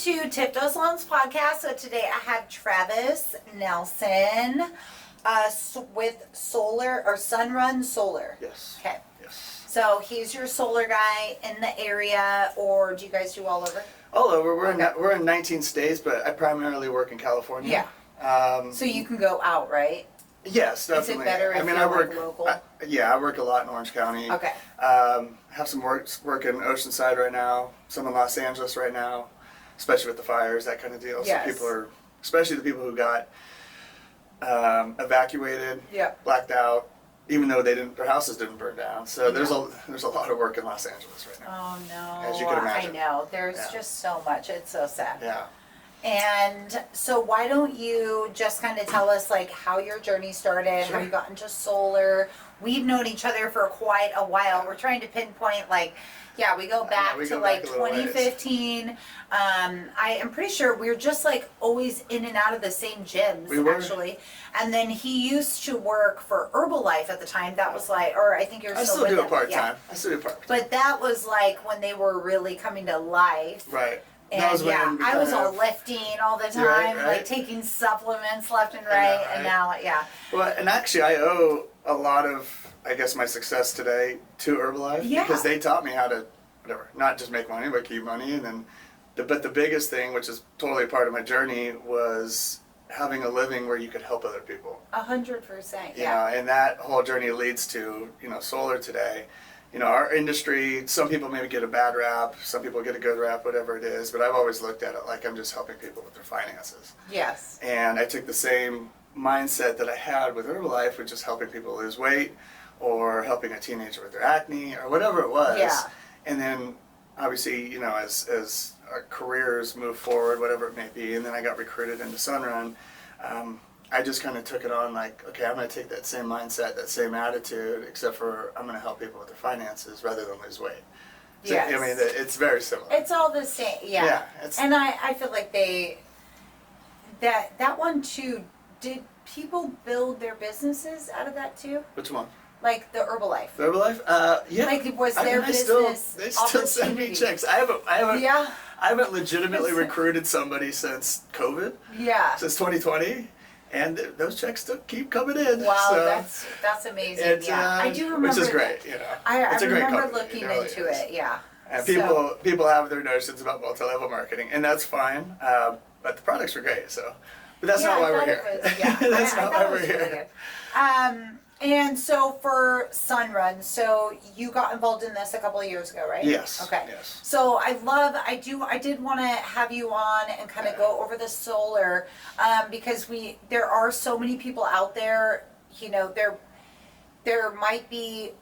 to TiffDoesLoans podcast. So today I have Travis Nelson with Solar or Sunrun Solar. Yes. Okay. Yes. So he's your solar guy in the area, or do you guys do all over? All over. We're in 19 states, but I primarily work in California. Yeah. So you can go out, right? Yes, definitely. Is it better if I you're work local? I work a lot in Orange County. Okay. Have some work in Oceanside right now, some in Los Angeles right now, especially with the fires, that kind of deal. Yes. So people are, especially the people who got evacuated, Yep. blacked out, even though their houses didn't burn down. So there's a lot of work in Los Angeles right now. Oh no. As you can imagine. I know. There's Yeah. just so much. It's so sad. Yeah. And so why don't you just kind of tell us like how your journey started, Sure. how you got into solar. We've known each other for quite a while. We're trying to pinpoint we go back we to go back a little 2015. I am pretty sure we were just like always in and out of the same gyms We were. actually. And then he used to work for Herbalife at the time. That was or I think you're I still still with do them. it part Yeah. time. I still do it part time. But that was like when they were really coming to life. Right. And That was when we I was kind all of- lifting all the time, Right, like right. taking supplements left and I know, right, and right? now, Well, and actually, I owe a lot of, I guess, my success today to Herbalife Yeah. because they taught me how to, not just make money, but keep money. And then, but the biggest thing, which is totally a part of my journey, was having a living where you could help other people. 100%, You know, and that whole journey leads to, solar today. Our industry, some people maybe get a bad rap, some people get a good rap, whatever it is, but I've always looked at it like I'm just helping people with their finances. Yes. And I took the same mindset that I had with Herbalife, which is helping people lose weight or helping a teenager with their acne or whatever it was. Yeah. And then obviously, as our careers move forward, whatever it may be, and then I got recruited into Sunrun, I just kind of took it on like, okay, I'm going to take that same mindset, that same attitude, except for I'm going to help people with their finances rather than lose weight. So, Yes. I mean, it's very similar. It's all the same, yeah. Yeah, And I feel like that one too, did people build their businesses out of that too? Which one? Like the Herbalife? The Herbalife? Yeah. Like was I their mean, business they still send me opportunity? checks. I haven't legitimately That's- recruited somebody since COVID, Yeah. since 2020, and those checks still keep coming in. Wow, so that's amazing. it's, Yeah, I do remember. which is that. great. I it's a great remember company. looking It really into is. it. Yeah. And So- people have their notions about multi-level marketing, and that's fine. But the products are great. So, but that's not I why we're thought here. it was- yeah, That's I not thought why it we're was really here. good. And so for Sunrun, so you got involved in this a couple of years ago, right? Yes. Okay. Yes. So I did want to have you on and kind of go over the solar, because there are so many people out there, there might be,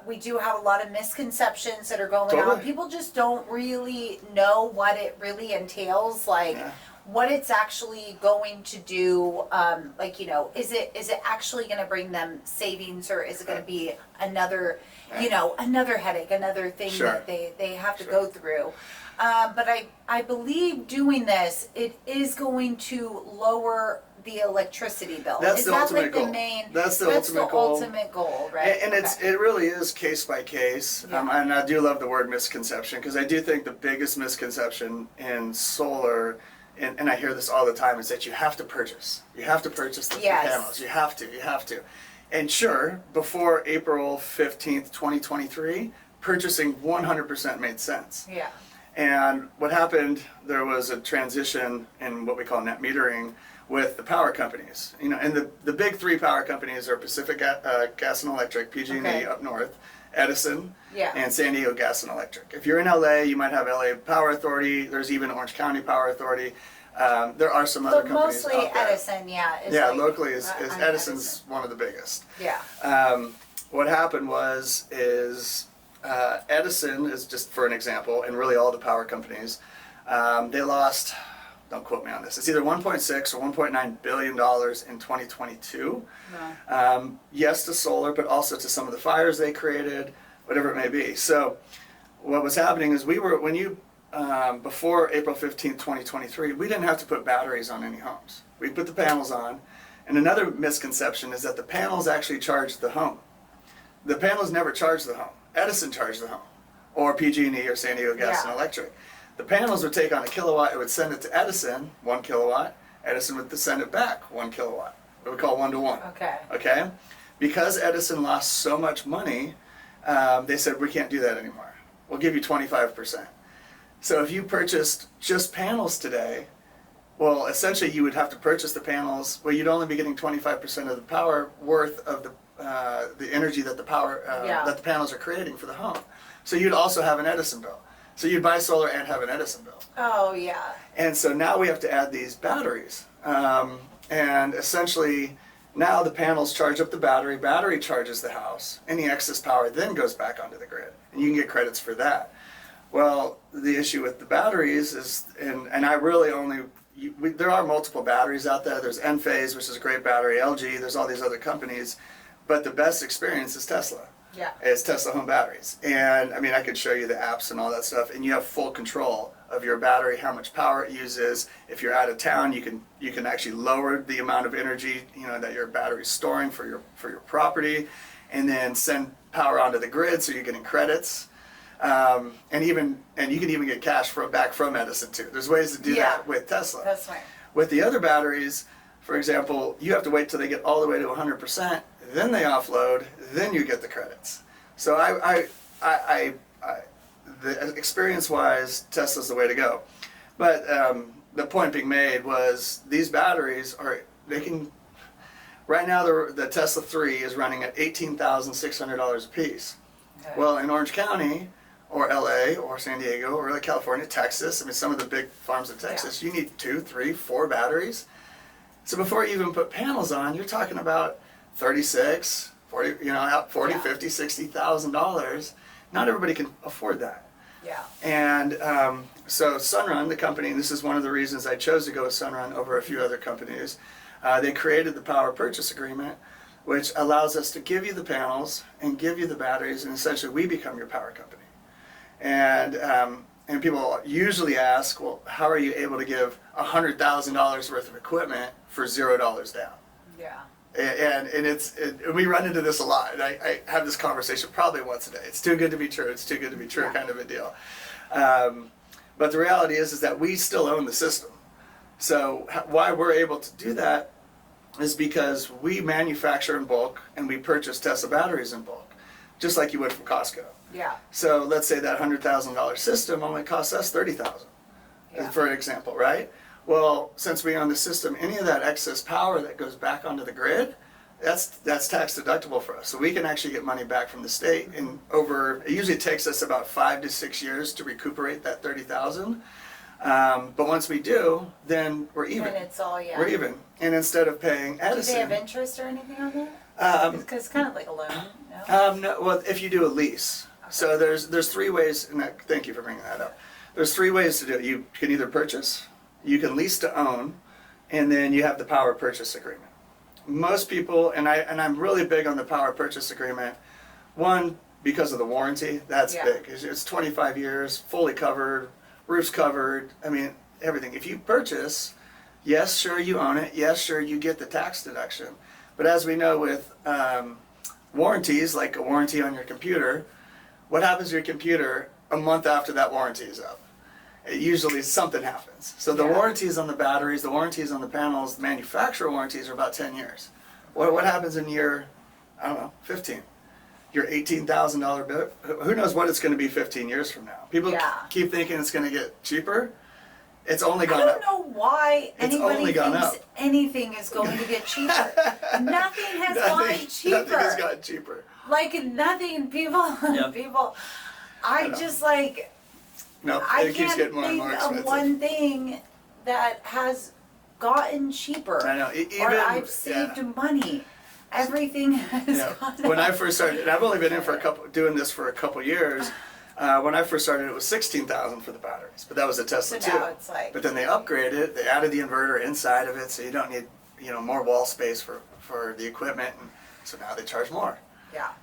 we do have a lot of misconceptions that are going on. Totally. People just don't really know what it really entails, like Yeah. what it's actually going to do. Is it actually going to bring them savings, or is it going to be another, another headache, another thing Sure. that they have to Sure. go through? But I believe doing this, it is going to lower the electricity bill. That's Is the that ultimate like goal. the main? That's the ultimate goal. ultimate goal, right? And it really is case by case. Yeah. And I do love the word misconception because I do think the biggest misconception in solar, and I hear this all the time, is that you have to purchase. You have to purchase the Yes. panels. You have to. And sure, before April 15th, 2023, purchasing 100% made sense. Yeah. And what happened, there was a transition in what we call net metering with the power companies. And the big three power companies are Pacific Gas and Electric, PG&E Okay. up north, Edison, Yeah. and San Diego Gas and Electric. If you're in LA, you might have LA Power Authority. There's even Orange County Power Authority. There are some other But companies mostly out there. Edison, yeah. Is Yeah, like, locally is I'm Edison's one of the biggest. Yeah. What happened is Edison is just for an example, and really all the power companies, they lost, don't quote me on this, it's either 1.6 or 1.9 billion dollars in 2022. No. Yes to solar, but also to some of the fires they created, whatever it may be. So what was happening is before April 15th, 2023, we didn't have to put batteries on any homes. We put the panels on. And another misconception is that the panels actually charge the home. The panels never charge the home. Edison charged the home, or PG&E or San Diego Gas Yeah. and Electric. The panels would take on a kilowatt, it would send it to Edison, 1 kilowatt. Edison would send it back 1 kilowatt. What we call 1 to 1. Okay. Okay? Because Edison lost so much money, they said, we can't do that anymore. We'll give you 25%. So if you purchased just panels today, well, essentially you would have to purchase the panels. Well, you'd only be getting 25% of the power worth of the energy that the that the panels are creating for the home. So you'd also have an Edison bill. So you'd buy solar and have an Edison bill. Oh, yeah. And so now we have to add these batteries. And essentially, now the panels charge up the battery charges the house. Any excess power then goes back onto the grid. And you can get credits for that. Well, the issue with the batteries is, and I really only, there are multiple batteries out there. There's Enphase, which is a great battery, LG, there's all these other companies. But the best experience is Tesla. Yeah. It's Tesla home batteries. And I mean, I could show you the apps and all that stuff, and you have full control of your battery, how much power it uses. If you're out of town, you can actually lower the amount of energy, that your battery's storing for your property, and then send power onto the grid, so you're getting credits. And you can even get cash back from Edison too. There's ways to do that with Tesla. That's right. With the other batteries, for example, you have to wait till they get all the way to 100%, then they offload, then you get the credits. So the experience-wise, Tesla's the way to go. But the point being made was these batteries right now the Tesla 3 is running at $18,600 a piece. Okay. Well, in Orange County, or LA, or San Diego, or California, Texas, I mean some of the big farms in Texas, you need 2, 3, 4 batteries. So before you even put panels on, you're talking about 36, 40, $40, $50, $60,000. Not everybody can afford that. Yeah. And so Sunrun, the company, and this is one of the reasons I chose to go with Sunrun over a few other companies, they created the power purchase agreement, which allows us to give you the panels and give you the batteries, and essentially we become your power company. And people usually ask, well, how are you able to give $100,000 worth of equipment for $0 down? Yeah. And we run into this a lot. And I have this conversation probably once a day. It's too good to be true. It's too good to be true, kind of a deal. But the reality is that we still own the system. So why we're able to do that is because we manufacture in bulk and we purchase Tesla batteries in bulk, just like you would from Costco. Yeah. So let's say that $100,000 system only costs us $30,000, for an example, right? Well, since we own the system, any of that excess power that goes back onto the grid, that's tax deductible for us. So we can actually get money back from the state. And it usually takes us about 5 to 6 years to recuperate that $30,000. But once we do, then we're even. And it's all, We're even. And instead of paying Edison. Do they have interest or anything on that? Because it's kind of like a loan, no? No, well, if you do a lease. Okay. So there's 3 ways, and thank you for bringing that up. There's 3 ways to do it. You can either purchase, you can lease to own, and then you have the power purchase agreement. Most people, and I'm really big on the power purchase agreement, one, because of the warranty, that's big. It's 25 years, fully covered, roof's covered, I mean, everything. If you purchase, yes, sure, you own it, yes, sure, you get the tax deduction. But as we know with warranties, like a warranty on your computer, what happens to your computer a month after that warranty is up? Usually something happens. So the warranties on the batteries, the warranties on the panels, the manufacturer warranties are about 10 years. What happens in year, 15? Your $18,000 bill, who knows what it's going to be 15 years from now? People keep thinking it's going to get cheaper. It's only gone up. I don't know why anybody thinks anything is going to get cheaper. Nothing has gotten cheaper. Nothing has gotten cheaper. Like nothing, people, No, I it keeps getting more and more can't expensive. think of one thing that has gotten cheaper. I know. Or I've saved money. Everything has gone up. When I first started, and I've only been in doing this for a couple years. When I first started, it was $16,000 for the batteries, but that was a Tesla so too. Now it's like, but then they upgraded it. They added the inverter inside of it, so you don't need more wall space for the equipment, and so now they charge more. Yeah.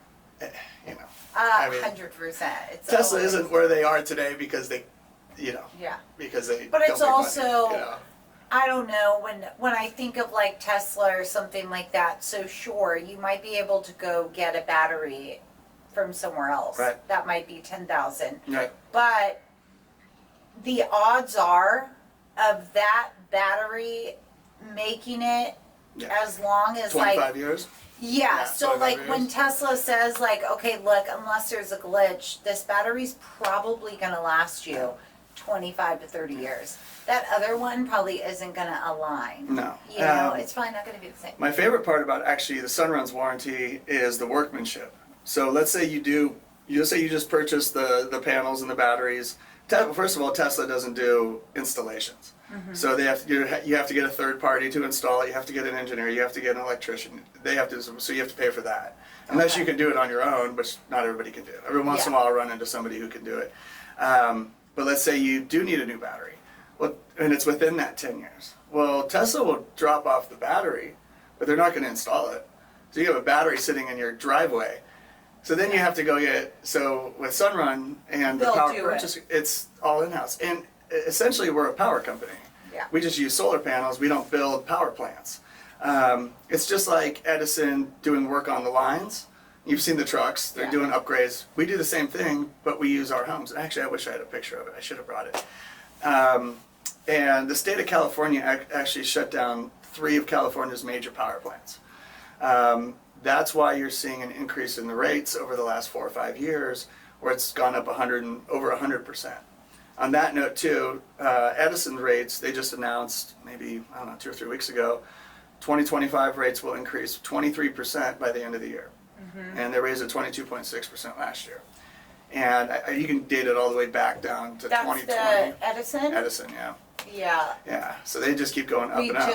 100%. Tesla isn't where they are today because they, because they. But it's also, money, I don't know, when I think of like Tesla or something like that, so sure, you might be able to go get a battery from somewhere else. Right. That might be $10,000. Right. But the odds are of that battery making it Yeah. as long as 25 years. yeah, so 25 like years. when Tesla says like, okay, look, unless there's a glitch, this battery's probably gonna last you 25 to 30 years. That other one probably isn't gonna align. No. You know, it's probably not gonna be the same. My favorite part about actually the Sunrun's warranty is the workmanship. So let's say you just purchased the panels and the batteries. First of all, Tesla doesn't do installations. So you have to get a third party to install it. You have to get an engineer. You have to get an electrician. They have to, so you have to pay for that. Unless you can do it on your own, which not everybody can do. Every once in a while, I'll run into somebody who can do it. But let's say you do need a new battery, well, and it's within that 10 years. Well, Tesla will drop off the battery, but they're not going to install it. So you have a battery sitting in your driveway. So then you have to go so with Sunrun and the They'll power do purchase, it's all in-house. And essentially we're a power company. Yeah. We just use solar panels, we don't build power plants. It's just like Edison doing work on the lines. You've seen the trucks, they're doing upgrades. We do the same thing, but we use our homes. Actually, I wish I had a picture of it, I should have brought it. And the state of California actually shut down 3 of California's major power plants. That's why you're seeing an increase in the rates over the last 4 or 5 years, where it's gone up over 100%. On that note too, Edison rates, they just announced maybe, I don't know, 2 or 3 weeks ago, 2025 rates will increase 23% by the end of the year. And they raised it 22.6% last year. And you can date it all the way back down to That's 2020. the Edison? Edison, yeah. Yeah. Yeah, so they just keep going up We and up.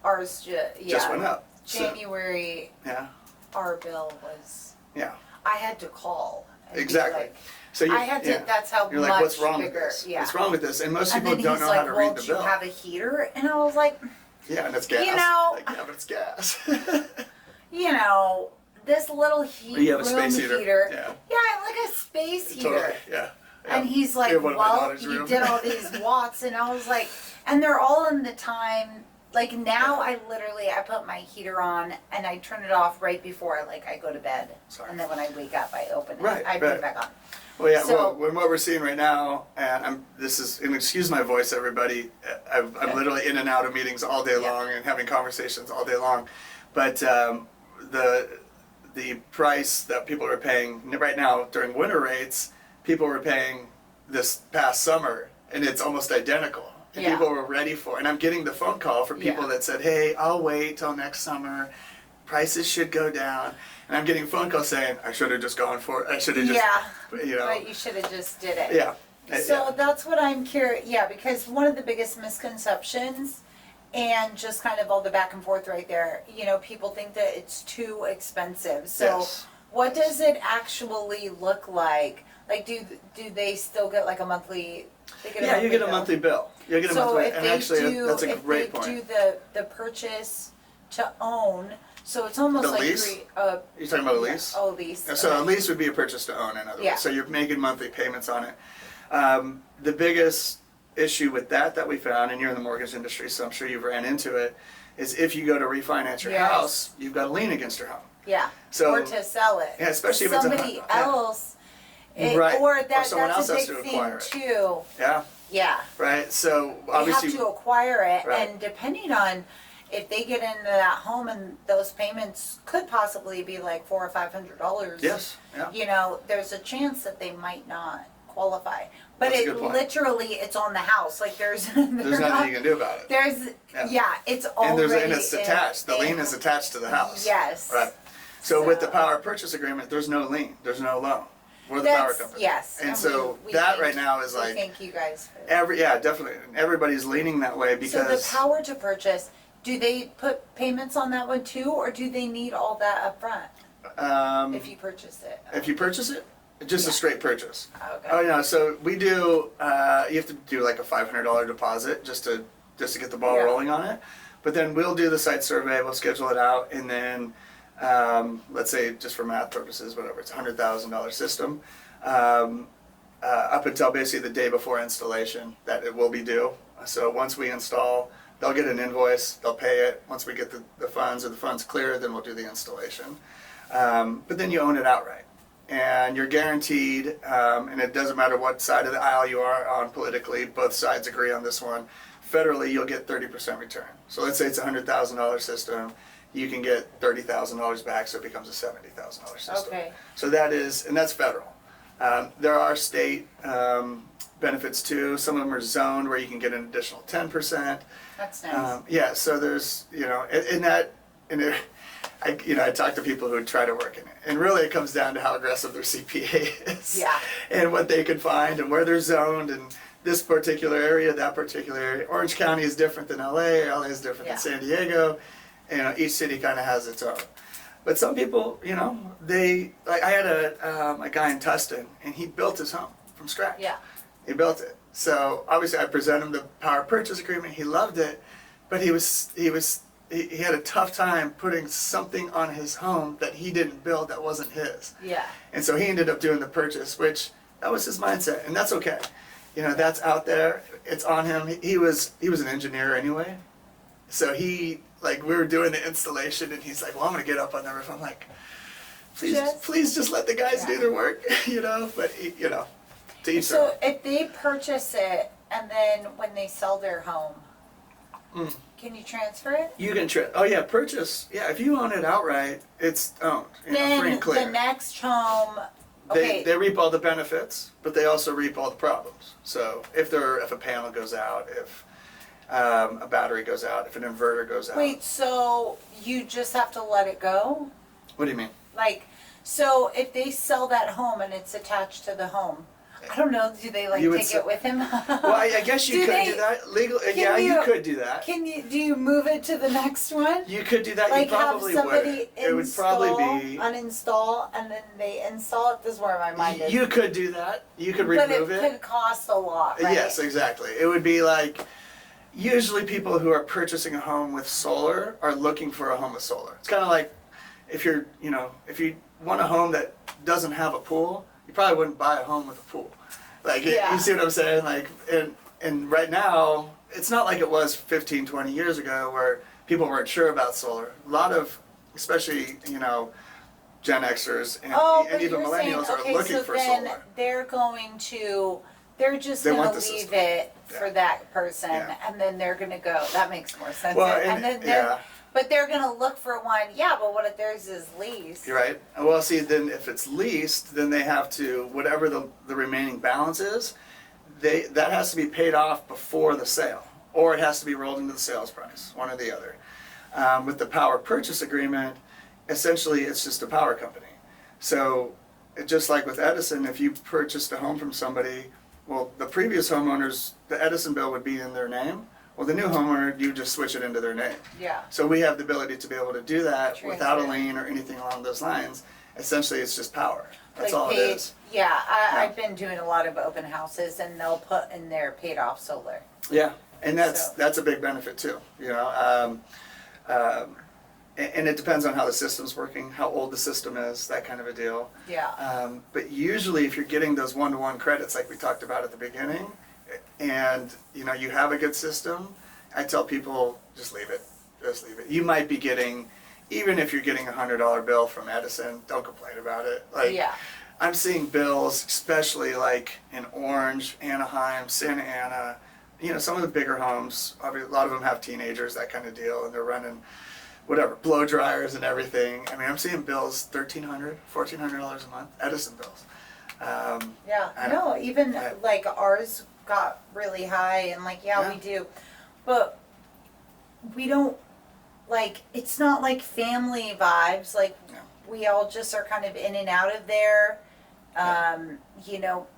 ours Just went up. So, January, yeah, our bill was, yeah, I had to call. And be exactly. like- So I had to, that's how You're much like, what's wrong with bigger, this? yeah. What's wrong with this? And most And people then don't he's know like, how to well, read the do you bill. have a heater? And I was like, Yeah, and it's gas. You know- Like, yeah, but it's gas. you know, this little You have a space heater. Yeah, Yeah, like a space heater. totally. Yeah. Yeah. And he's like, We have one in my well, daughter's you room. did all these watts, and I was like, and they're all in the time. Like now, I put my heater on and I turn it off right before I go to bed, Sorry. and then when I wake up, I open it. Right, I put right. it back on. Well, yeah. So- Well, what we're seeing right now, and excuse my voice, everybody. I'm literally in and out of meetings all day Yeah. long and having conversations all day long, but the price that people are paying right now during winter rates, people were paying this past summer, and it's almost identical. And Yeah. people were ready for it. And I'm getting the phone call from people Yeah. that said, hey, I'll wait till next summer. Prices should go down. And I'm getting phone calls saying, I should have just gone for it. I should have just, you know. But you should have just did it. Yeah. So Yeah. that's what I'm curious. Yeah, because one of the biggest misconceptions, and just kind of all the back and forth right there. People think that it's too expensive. So Yes. what does it actually look like? Like, do they still get like a monthly? They get Yeah, you get a bill? monthly bill. You get a So monthly, if and they actually, do, that's a if great they point. do the purchase to own, so it's almost The like lease? You're talking about a lease? Oh, lease. So a okay. lease would be a purchase to own, in other Yeah. words. So you're making monthly payments on it. The biggest issue with that we found, and you're in the mortgage industry, so I'm sure you've ran into it, is if you go to refinance your Yes. house, you've got a lien against your home. Yeah. So- or to sell it. Yeah, especially if it's a somebody home, yeah. else. Right. Or Or that's someone else a has big to thing acquire it. too. Yeah, Yeah. right. So They obviously, have to acquire it, Right. and depending on if they get into that home, and those payments could possibly be like $400 or $500. yes, yeah. There's a chance that they might not qualify. But That's a it good point. literally, it's on the house. Like there's There's nothing you can do about it. There's Yeah. it's already And it's attached. The lien is attached to the house. Yes. Right. So with the So- power purchase agreement, there's no lien. There's no loan. We're the power company. Yes. And so we that thank- right now is we like thank you guys for that. definitely. Everybody's leaning that way So because the power to purchase, do they put payments on that one too, or do they need all that up front if you purchase it? if you purchase it, just a Yeah. straight purchase. Okay. Oh yeah. So we do. You have to do like a $500 deposit just to get the ball Yeah. rolling on it. But then we'll do the site survey. We'll schedule it out, and then let's say just for math purposes, whatever, it's a $100,000 system. Up until basically the day before installation, that it will be due. So once we install, they'll get an invoice, they'll pay it. Once we get the funds or the funds clear, then we'll do the installation. But then you own it outright. and you're guaranteed, and it doesn't matter what side of the aisle you are on politically, both sides agree on this one. Federally, you'll get 30% return. So let's say it's a $100,000 system, you can get $30,000 back, so it becomes a $70,000 system. Okay. So that is, and that's federal. There are state benefits too. Some of them are zoned where you can get an additional 10%. That's nice. Yeah, so there's, I talk to people who try to work in it, and really it comes down to how aggressive their CPA is, Yeah. and what they can find, and where they're zoned, and this particular area, that particular area. Orange County is different than LA. LA is different than San Diego. Each city kind of has its own. But some people, they like. I had a guy in Tustin, and he built his home from scratch. Yeah. He built it. So obviously, I presented him the power purchase agreement. He loved it, but he had a tough time putting something on his home that he didn't build that wasn't his. Yeah. And so he ended up doing the purchase, which that was his mindset, and that's okay. That's out there. It's on him. He was an engineer anyway, so we were doing the installation, and he's like, "Well, I'm gonna get up on the roof." I'm like, "Please, just let the guys do their work," But to each So if they purchase it and then when they sell their home, can you transfer it? You can purchase. Yeah, if you own it outright, it's owned. Free Then and clear. the next home. They Okay. reap all the benefits, but they also reap all the problems. So if a panel goes out, if a battery goes out, if an inverter goes out. Wait, so you just have to let it go? What do you mean? So if they sell that home and it's attached to the home, I don't know, do they You would take it with him? Well, I guess you could do that. You could do that. Do you move it to the next one? You could do that. You Have probably somebody would. It would probably be. uninstall, and then they install it? This is where my mind is. You could do that. You could But remove it it. could cost a lot, right? Yes, exactly. It would be usually people who are purchasing a home with solar are looking for a home with solar. It's kind of like if you want a home that doesn't have a pool, you probably wouldn't buy a home with a pool. You see what I'm saying? And right now, it's not like it was 15, 20 years ago where people weren't sure about solar. A lot of, especially, Gen Xers and even millennials are looking for solar. They're just They going want to the leave system. it for that person, Yeah. and then they're going to go. That makes more sense. Well, But they're going to look for one. Yeah, but what if theirs is leased? You're right. Well, see, then if it's leased, then they have to, whatever the remaining balance is, that has to be paid off before the sale, or it has to be rolled into the sales price, one or the other. With the power purchase agreement, essentially it's just a power company. So just like with Edison, if you purchased a home from somebody, well, the previous homeowners, the Edison bill would be in their name. Well, the new homeowner, you just switch it into their name. Yeah. So we have the ability to be able to do that without a Transfer. lien or anything along those lines. Essentially, it's just power. That's all it paid, is. Yeah, I've been doing a lot of open houses, and they'll put in their paid off solar. Yeah, and So- that's a big benefit too. And it depends on how the system's working, how old the system is, that kind of a deal. Yeah. But usually, if you're getting those one-to-one credits like we talked about at the beginning, and you have a good system, I tell people just leave it. Just leave it. You might be getting, even if you're getting $100 bill from Edison, don't complain about it. Yeah. I'm seeing bills, especially in Orange, Anaheim, Santa Ana. Some of the bigger homes. Obviously, a lot of them have teenagers, that kind of deal, and they're running blow dryers and everything. I mean, I'm seeing bills $1,300, $1,400 a month, Edison bills. Even ours got really high, and we do, but we don't it's not like family vibes. We all just are kind of in and out of there.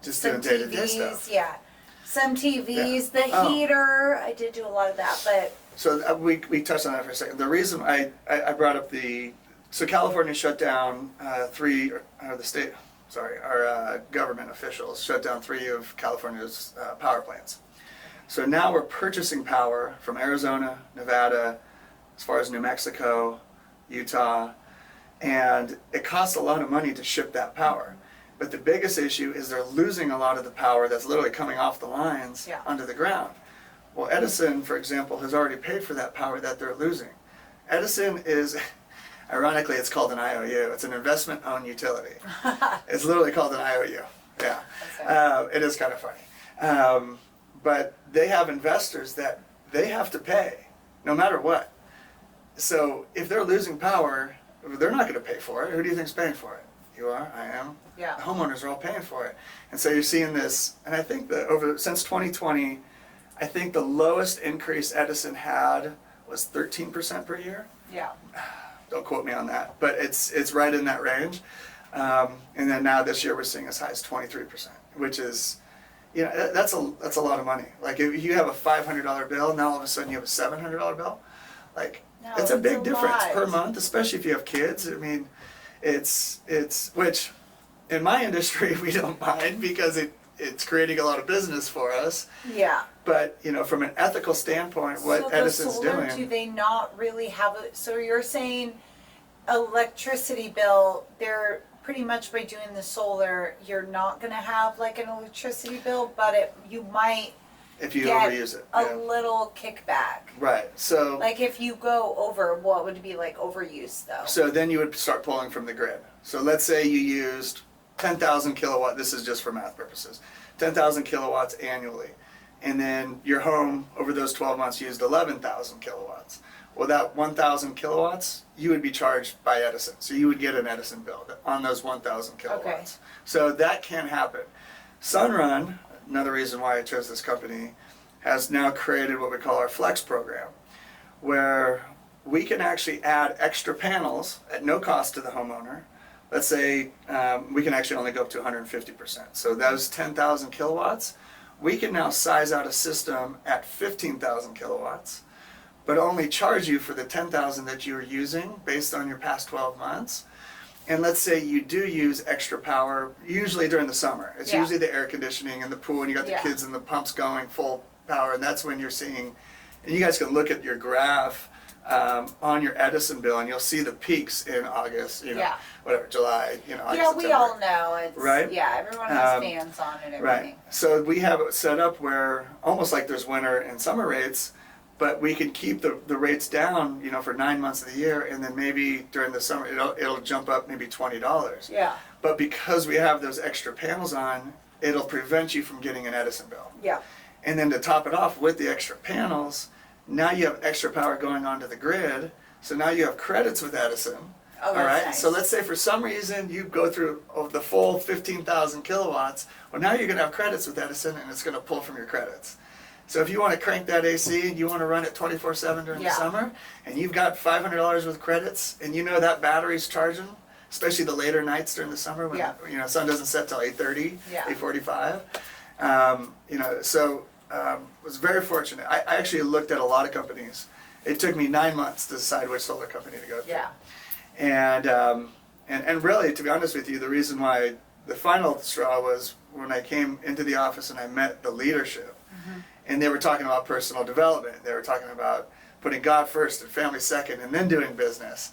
Just some doing day-to-day TVs, stuff. some TVs, Yeah. the heater. I did do a lot of that, but So we touched on that for a second. The reason I brought up so California shut down our government officials shut down 3 of California's power plants. So now we're purchasing power from Arizona, Nevada, as far as New Mexico, Utah, and it costs a lot of money to ship that power. But the biggest issue is they're losing a lot of the power that's literally coming off the lines onto the ground. Well, Edison, for example, has already paid for that power that they're losing. Edison is, Ironically, it's called an IOU. It's an investment-owned utility. It's literally called an IOU. Yeah, it is kind of funny. But they have investors that they have to pay no matter what. So if they're losing power, they're not going to pay for it. Who do you think's paying for it? You are, I am. Yeah. The homeowners are all paying for it. And so you're seeing this, and I think that since 2020, I think the lowest increase Edison had was 13% per year. Yeah. Don't quote me on that, but it's right in that range. And then now this year we're seeing as high as 23%, which is, that's a lot of money. Like if you have a $500 bill, now all of a sudden you have a $700 bill. Like it's a big difference per month, especially if you have kids. I mean, it's which in my industry we don't mind because it's creating a lot of business for us. Yeah. But from an ethical standpoint, what Edison's doing. Do they not really have it? So you're saying electricity bill, they're pretty much by doing the solar, you're not going to have like an electricity bill, but you might if you get overuse it, a little kickback. Right. So like if you go over, what would be like overuse though? So then you would start pulling from the grid. So let's say you used 10,000 kilowatt. This is just for math purposes. 10,000 kilowatts annually. And then your home over those 12 months used 11,000 kilowatts. Well, that 1,000 kilowatts, you would be charged by Edison. So you would get an Edison bill on those 1,000 kilowatts. Okay. So that can happen. Sunrun, another reason why I chose this company, has now created what we call our Flex program, where we can actually add extra panels at no cost to the homeowner. Let's say we can actually only go up to 150%. So those 10,000 kilowatts, we can now size out a system at 15,000 kilowatts, but only charge you for the 10,000 that you're using based on your past 12 months. And let's say you do use extra power, usually during the summer. It's usually the air conditioning and the pool, and you got the kids and the pumps going full power, and that's when you're seeing, and you guys can look at your graph on your Edison bill, and you'll see the peaks in August, whatever, July, August, yeah, we September. all know it's right. Yeah, everyone has fans on and everything. Right. So we have it set up where almost like there's winter and summer rates, but we can keep the rates down, for 9 months of the year, and then maybe during the summer it'll jump up maybe $20. Yeah. But because we have those extra panels on, it'll prevent you from getting an Edison bill. Yeah. And then to top it off with the extra panels, now you have extra power going onto the grid. So now you have credits with Edison. Oh, all right. nice. So let's say for some reason you go through the full 15,000 kilowatts. Well, now you're going to have credits with Edison, and it's going to pull from your credits. So if you want to crank that AC and you want to run it 24/7 during the summer, and you've got $500 with credits, and that battery's charging, especially the later nights during the summer when sun doesn't set till 8:30, 8:45. Was very fortunate. I actually looked at a lot of companies. It took me 9 months to decide which solar company to go to. Yeah. And really, to be honest with you, the reason why the final straw was when I came into the office and I met the leadership. Mm-hmm. And they were talking about personal development. They were talking about putting God first and family second and then doing business.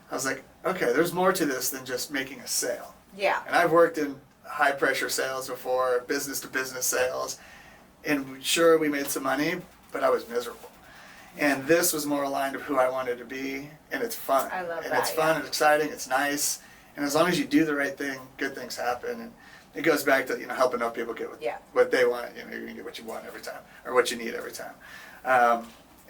I was like, okay, there's more to this than just making a sale. Yeah. And I've worked in high pressure sales before, business to business sales. And sure, we made some money, but I was miserable. And this was more aligned with who I wanted to be, and it's fun. I love and that, it's fun, it's exciting, it's nice. And as long as you do the right thing, good things happen. And it goes back to helping other people get what they want. You're gonna get what you want every time, or what you need every time.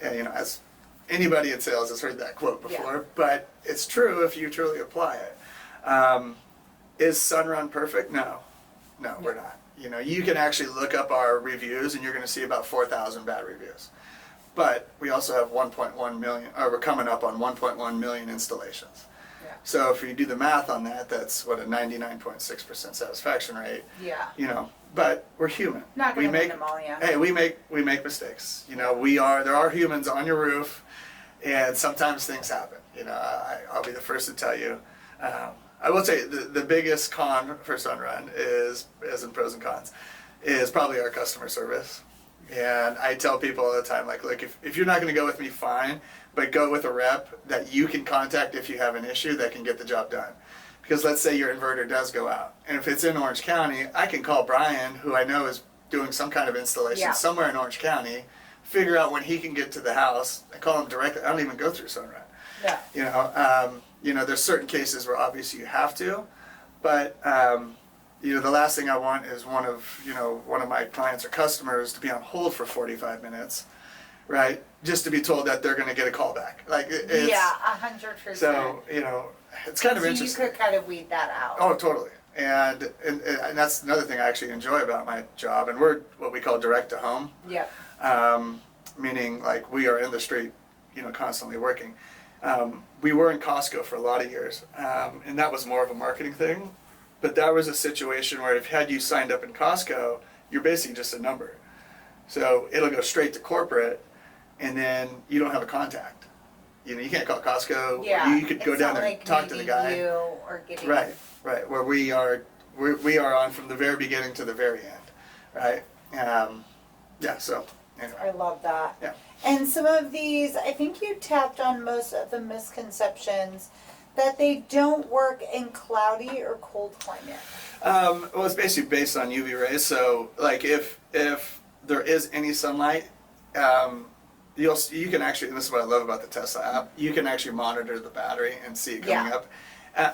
And as anybody in sales has heard that quote before, but it's true if you truly apply it. Is Sunrun perfect? No, we're not. You can actually look up our reviews, and you're going to see about 4,000 bad reviews. But we also have 1.1 million, or we're coming up on 1.1 million installations. Yeah. So if you do the math on that, that's what a 99.6% satisfaction rate. Yeah. But we're human. Not going to win them all, yeah. Hey, we make mistakes. There are humans on your roof, and sometimes things happen. I'll be the first to tell you. I will say the biggest con for Sunrun is, as in pros and cons, is probably our customer service. And I tell people all the time, like, look, if you're not going to go with me, fine, but go with a rep that you can contact if you have an issue that can get the job done. Because let's say your inverter does go out, and if it's in Orange County, I can call Brian, who I know is doing some kind of installation somewhere in Orange County, figure out when he can get to the house, and call him directly. I don't even go through Sunrun. Yeah. there's certain cases where obviously you have to, but the last thing I want is one of my clients or customers to be on hold for 45 minutes, right? Just to be told that they're going to get a call back. Like it's, yeah, 100%. So it's kind of so interesting. You could kind of weed that out. Oh, totally. And that's another thing I actually enjoy about my job. And we're what we call direct to home. Yeah. Meaning like we are in the street, constantly working. We were in Costco for a lot of years, and that was more of a marketing thing. But that was a situation where if had you signed up in Costco, you're basically just a number. So it'll go straight to corporate, and then you don't have a contact. You can't call Costco. Yeah. You could go down there and talk to the guy. You or getting Right. Where we are on from the very beginning to the very end, right? So anyway. I love that. Yeah. And some of these, I think you tapped on most of the misconceptions that they don't work in cloudy or cold climate. Well, it's basically based on UV rays. So, like, if there is any sunlight, you can actually, and this is what I love about the Tesla app, you can actually monitor the battery and see it coming up.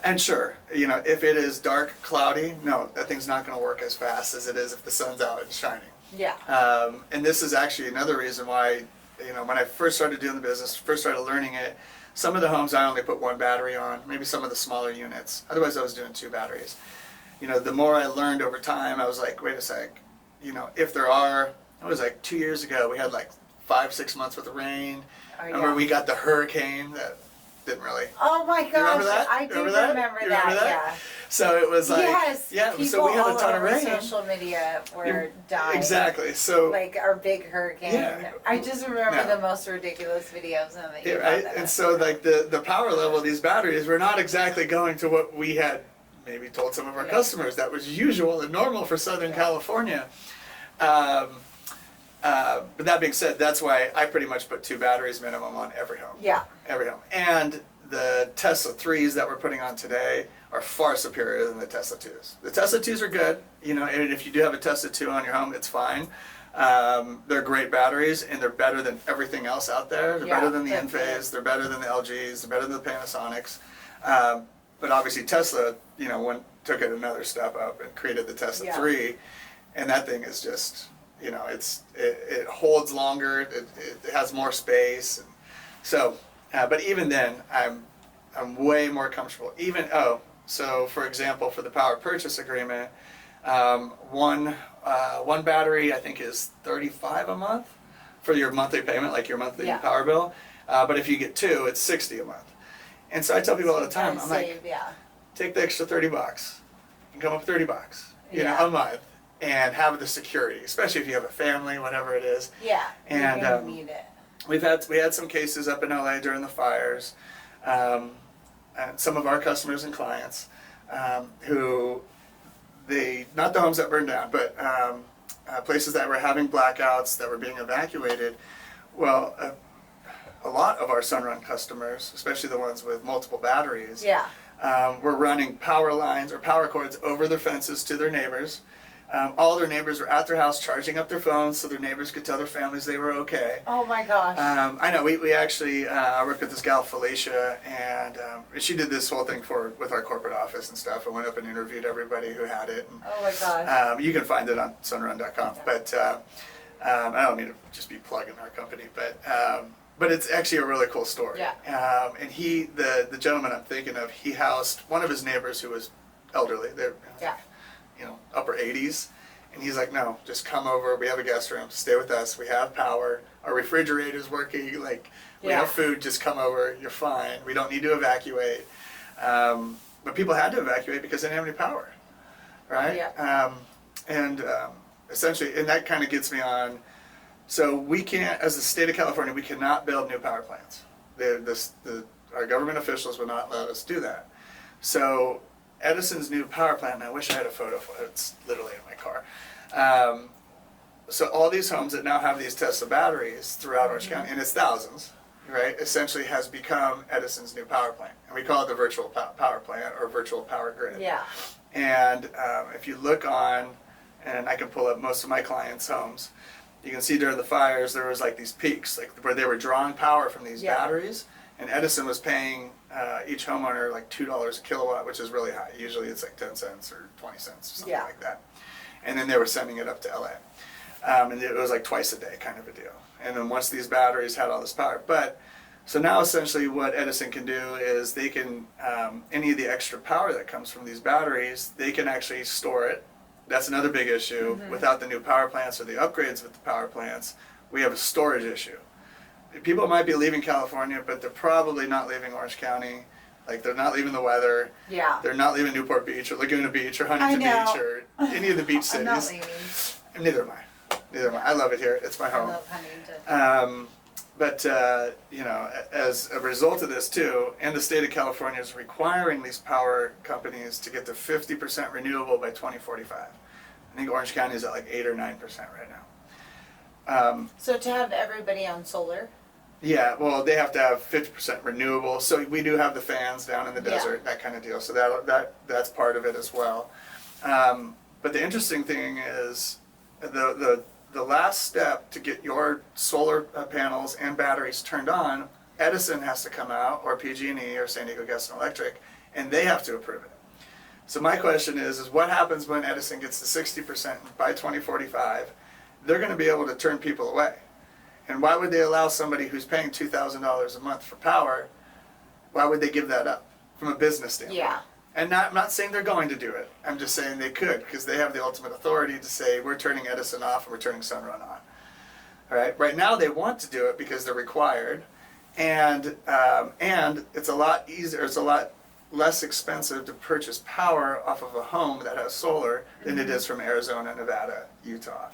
And sure, if it is dark, cloudy, no, that thing's not going to work as fast as it is if the sun's out and shining. Yeah. And this is actually another reason why, when I first started doing the business, first started learning it, some of the homes I only put one battery on, maybe some of the smaller units. Otherwise, I was doing 2 batteries. The more I learned over time, I was like, wait a sec, if there are, it was like 2 years ago, we had like 5-6 months worth of rain. Remember we got the hurricane that didn't really. Oh my gosh, remember that? I do remember that. Yeah. So it was like, people so we had a ton of rain. Social media were dying. Exactly. So like our big hurricane. Yeah. I just remember the most ridiculous videos and that you right. And so like the power level of these batteries were not exactly going to what we had maybe told some of our customers that was usual and normal for Southern California. But that being said, that's why I pretty much put 2 batteries minimum on every home. Yeah. Every home. And the Tesla 3s that we're putting on today are far superior than the Tesla 2s. The Tesla 2s are good, and if you do have a Tesla 2 on your home, it's fine. They're great batteries, and they're better than everything else out there. They're better than the Enphase, they're better than the LGs, they're better than the Panasonics. But obviously Tesla, took it another step up and created the Tesla 3, and that thing is just, it holds longer, it has more space. And so, but even then, I'm way more comfortable. So for example, for the power purchase agreement, one battery I think is $35 a month for your monthly payment, like your monthly power bill. But if you get 2, it's $60 a month. And so I tell people all the time, I'm like, take the extra $30 and come up with $30, a month, and have the security, especially if you have a family, whatever it is. Yeah. And you're gonna need it. we had some cases up in LA during the fires. And some of our customers and clients who not the homes that burned down, but places that were having blackouts that were being evacuated. Well, a lot of our Sunrun customers, especially the ones with multiple batteries, were running power lines or power cords over their fences to their neighbors. All their neighbors were at their house charging up their phones so their neighbors could tell their families they were okay. Oh my gosh. I know, we actually, I worked with this gal, Felicia, and she did this whole thing with our corporate office and stuff, and went up and interviewed everybody who had it. And, oh my gosh. you can find it on sunrun.com, but I don't mean to just be plugging our company, but it's actually a really cool story. Yeah. And the gentleman I'm thinking of, he housed one of his neighbors who was elderly. They're upper 80s, and he's like, no, just come over, we have a guest room, stay with us, we have power, our refrigerator's working, like we have food, just come over, you're fine, we don't need to evacuate. But people had to evacuate because they didn't have any power, right? Essentially, and that kind of gets me on, so we can't, as the state of California, we cannot build new power plants. Our government officials would not let us do that. So Edison's new power plant, and I wish I had a photo for it, it's literally in my car. So all these homes that now have these Tesla batteries throughout Orange County, and it's thousands, right, essentially has become Edison's new power plant. And we call it the virtual power plant or virtual power grid. Yeah. And if you look on, and I can pull up most of my clients' homes, you can see during the fires there was like these peaks, like where they were drawing power from these batteries, and Edison was paying each homeowner like $2 a kilowatt, which is really high. Usually it's like 10 cents or 20 cents or something like that. And then they were sending it up to LA. And it was like twice a day kind of a deal. And then once these batteries had all this power. So now essentially what Edison can do is they can, any of the extra power that comes from these batteries, they can actually store it. That's another big issue. Without the new power plants or the upgrades with the power plants, we have a storage issue. People might be leaving California, but they're probably not leaving Orange County. Like, they're not leaving the weather. Yeah. They're not leaving Newport Beach or Laguna Beach or Huntington Beach or any of the beach cities. I'm not leaving. Neither am I. I love it here. It's my home. I love Huntington. But you know, as a result of this too, and the state of California is requiring these power companies to get to 50% renewable by 2045. I think Orange County is at like 8 or 9% right now. So to have everybody on solar? Yeah, well, they have to have 50% renewable. So we do have the fans down in the desert, that kind of deal. So that's part of it as well. But the interesting thing is the last step to get your solar panels and batteries turned on, Edison has to come out, or PG&E, or San Diego Gas and Electric, and they have to approve it. So my question is what happens when Edison gets to 60% by 2045? They're going to be able to turn people away. And why would they allow somebody who's paying $2,000 a month for power, why would they give that up from a business standpoint? Yeah. And I'm not saying they're going to do it. I'm just saying they could, because they have the ultimate authority to say, we're turning Edison off and we're turning Sunrun on. All right. Right now they want to do it because they're required, and it's a lot easier. It's a lot less expensive to purchase power off of a home that has solar than it is from Arizona, Nevada, Utah,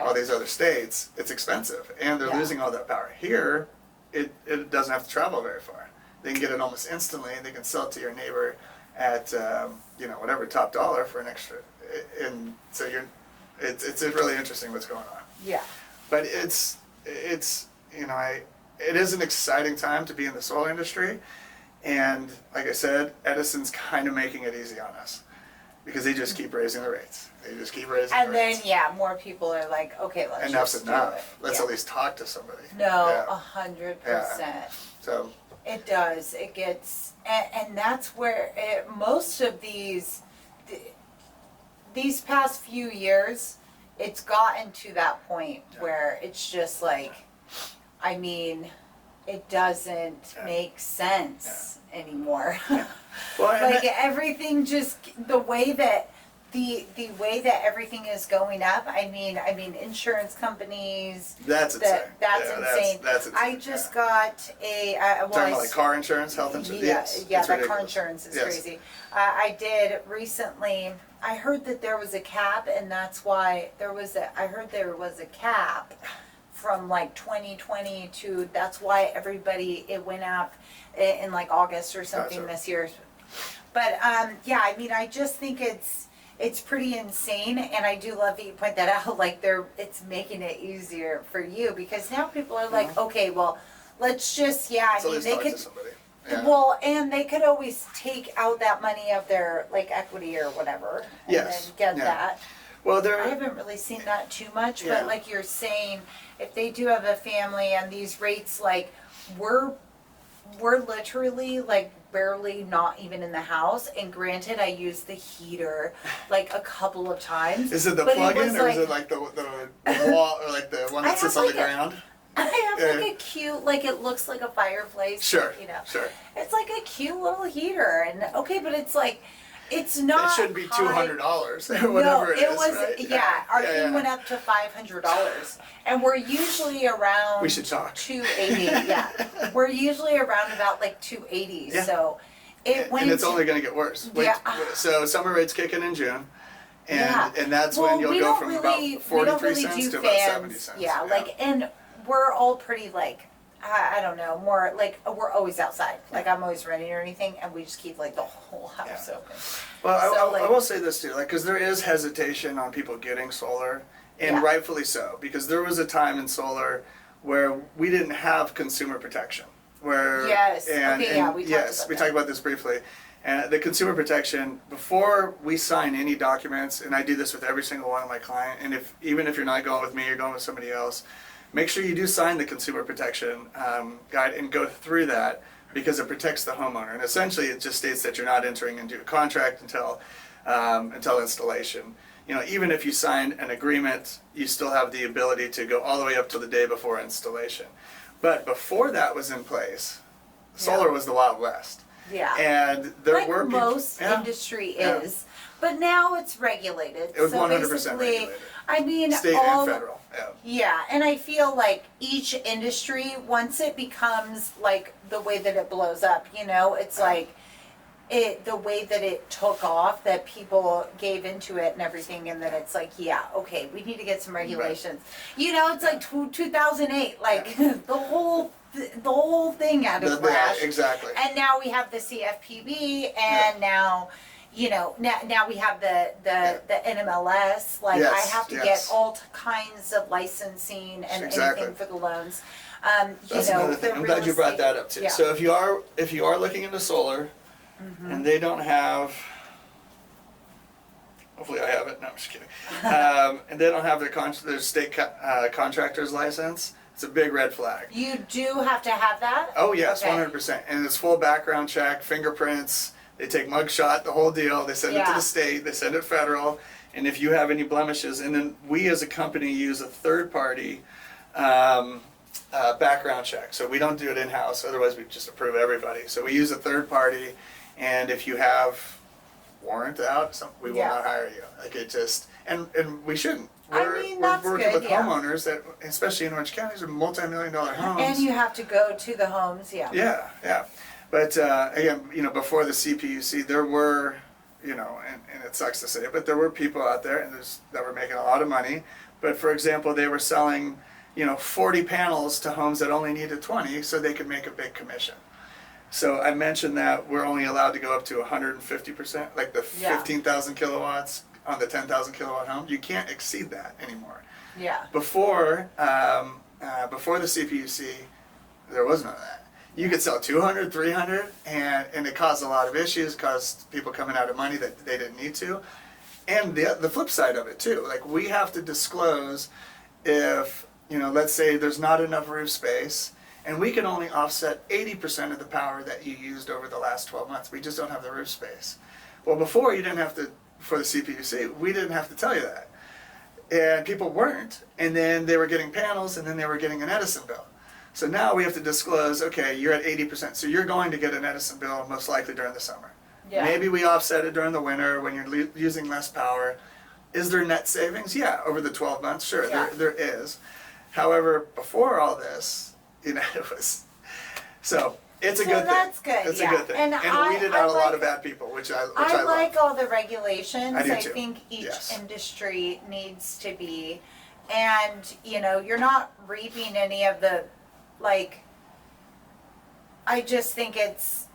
all these other states. It's expensive, and they're losing all that power. Here, it doesn't have to travel very far. They can get it almost instantly, and they can sell it to your neighbor at whatever top dollar for an extra, and so it's really interesting what's going on. Yeah. But it is an exciting time to be in the solar industry, and like I said, Edison's kind of making it easy on us because they just keep raising the rates. They just keep raising the rates. And then more people are like, okay, let's Enough's just enough. do it. Let's at least talk to somebody. No, 100%. So. It does. It gets, and that's where most of these past few years, it's gotten to that point where it's just like, I mean, it doesn't make sense anymore. Well, like everything just, the way that everything is going up. I mean, insurance companies. That's insane. That's insane. That's insane. I just got a. Talking about like car insurance, health insurance. Yeah, that car insurance is crazy. I did recently. I heard that there was a cap, and that's why I heard there was a cap from like 2020 to. That's why it went up in like August or something this year. But I mean, I just think it's pretty insane, and I do love that you point that out. Like it's making it easier for you because now people are like, okay, well, let's just I mean, they could. Well, and they could always take out that money of their like equity or whatever, and then get that. Well, I haven't really seen that too much, but like you're saying, if they do have a family and these rates, like we're literally like barely not even in the house, and granted I used the heater like a couple of times. Is it the plug-in or is it like the wall or like the one that sits on the ground? I have like a cute, like it looks like a fireplace. Sure. Sure. It's like a cute little heater, and but it's like it's not. It shouldn't be $200 or whatever it is. No, it was right? our thing went up to $500, and we're usually around. We should talk. $280. Yeah, we're usually around about like $280. Yeah. So it went. And it's only going to get worse. So summer rates kick in June. And that's when you'll go from about 43 cents to about 70 cents. Yeah, like, and we're all pretty like, I don't know, more like, we're always outside. Like, I'm always renting or anything, and we just keep like the whole house open. Well, so, I will say this too, like, because there is hesitation on people getting solar, and rightfully so, because there was a time in solar where we didn't have consumer protection. We talked about this briefly. And the consumer protection, before we sign any documents, and I do this with every single one of my clients, and even if you're not going with me, you're going with somebody else, make sure you do sign the consumer protection guide and go through that because it protects the homeowner. And essentially, it just states that you're not entering into a contract until installation. You know, even if you sign an agreement, you still have the ability to go all the way up to the day before installation. But before that was in place, solar was the Wild West. Yeah. And there like were people, most industry is, but now it's regulated. It was so 100% basically, regulated. I mean, State all, and federal. Yeah, and I feel like each industry, once it becomes like the way that it blows up, you know, it's like the way that it took off, that people gave into it and everything, and then it's like, yeah, okay, we need to get some regulations. Right. You know, it's like 2008, like the whole thing had to crash. Exactly. And now we have the CFPB, and now, you know, now we have the NMLS. Like, I have to get all kinds of licensing and anything for the loans. That's another thing. I'm glad you brought that up too. Yeah. So if you are looking into solar, and they don't have, hopefully I have it. No, I'm just kidding. And they don't have their state contractor's license. It's a big red flag. You do have to have that? Oh yes, 100%. And it's full background check, fingerprints. They take mugshot, the whole deal. They send it to the state. They send it federal. And if you have any blemishes, and then we as a company use a third party background check. So we don't do it in house. Otherwise, we just approve everybody. So we use a third party. And if you have warrant out, we will not hire you. Like it just, and we shouldn't. We're working with homeowners that, especially in Orange County, are multi-million-dollar homes. And you have to go to the homes, Yeah. But again, you know, before the CPUC, there were, you know, and it sucks to say it, but there were people out there that were making a lot of money. But for example, they were selling, you know, 40 panels to homes that only needed 20, so they could make a big commission. So I mentioned that we're only allowed to go up to 150%, like the 15,000 kilowatts on the 10,000 kilowatt home. You can't exceed that anymore. Yeah. Before the CPUC, there was none of that. You could sell 200, 300, and it caused a lot of issues, caused people coming out of money that they didn't need to. And the flip side of it too, like we have to disclose if, you know, let's say there's not enough roof space, and we can only offset 80% of the power that you used over the last 12 months. We just don't have the roof space. Well, before you didn't have to, for the CPUC, we didn't have to tell you that. And people weren't, and then they were getting panels, and then they were getting an Edison bill. So now we have to disclose, okay, you're at 80%, so you're going to get an Edison bill most likely during the summer. Yeah. Maybe we offset it during the winter when you're using less power. Is there net savings? Yeah, over the 12 months, sure, there is. However, before all this, you know, it was, so it's a good thing. That's good. It's a good thing. And we weeded out a lot of bad people, which I like love. all the regulations. I do too. Think each industry needs to be, and you know, you're not reaping any of the, like, I just think it's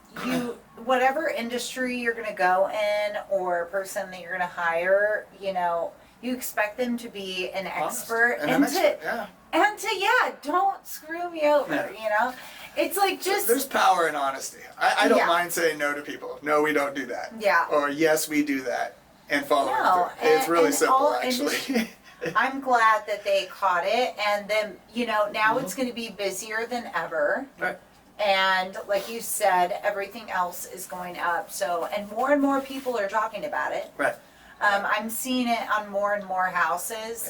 whatever industry you're going to go in or person that you're going to hire, you know, you expect them to be an expert and to don't screw me over, you know? It's like just... There's power in honesty. I don't mind saying no to people. No, we don't do that. Yeah. Or yes, we do that. And follow it through. It's really simple, actually. I'm glad that they caught it. And then, you know, now it's going to be busier than ever. Right. And like you said, everything else is going up. So, and more people are talking about it. Right. I'm seeing it on more and more houses.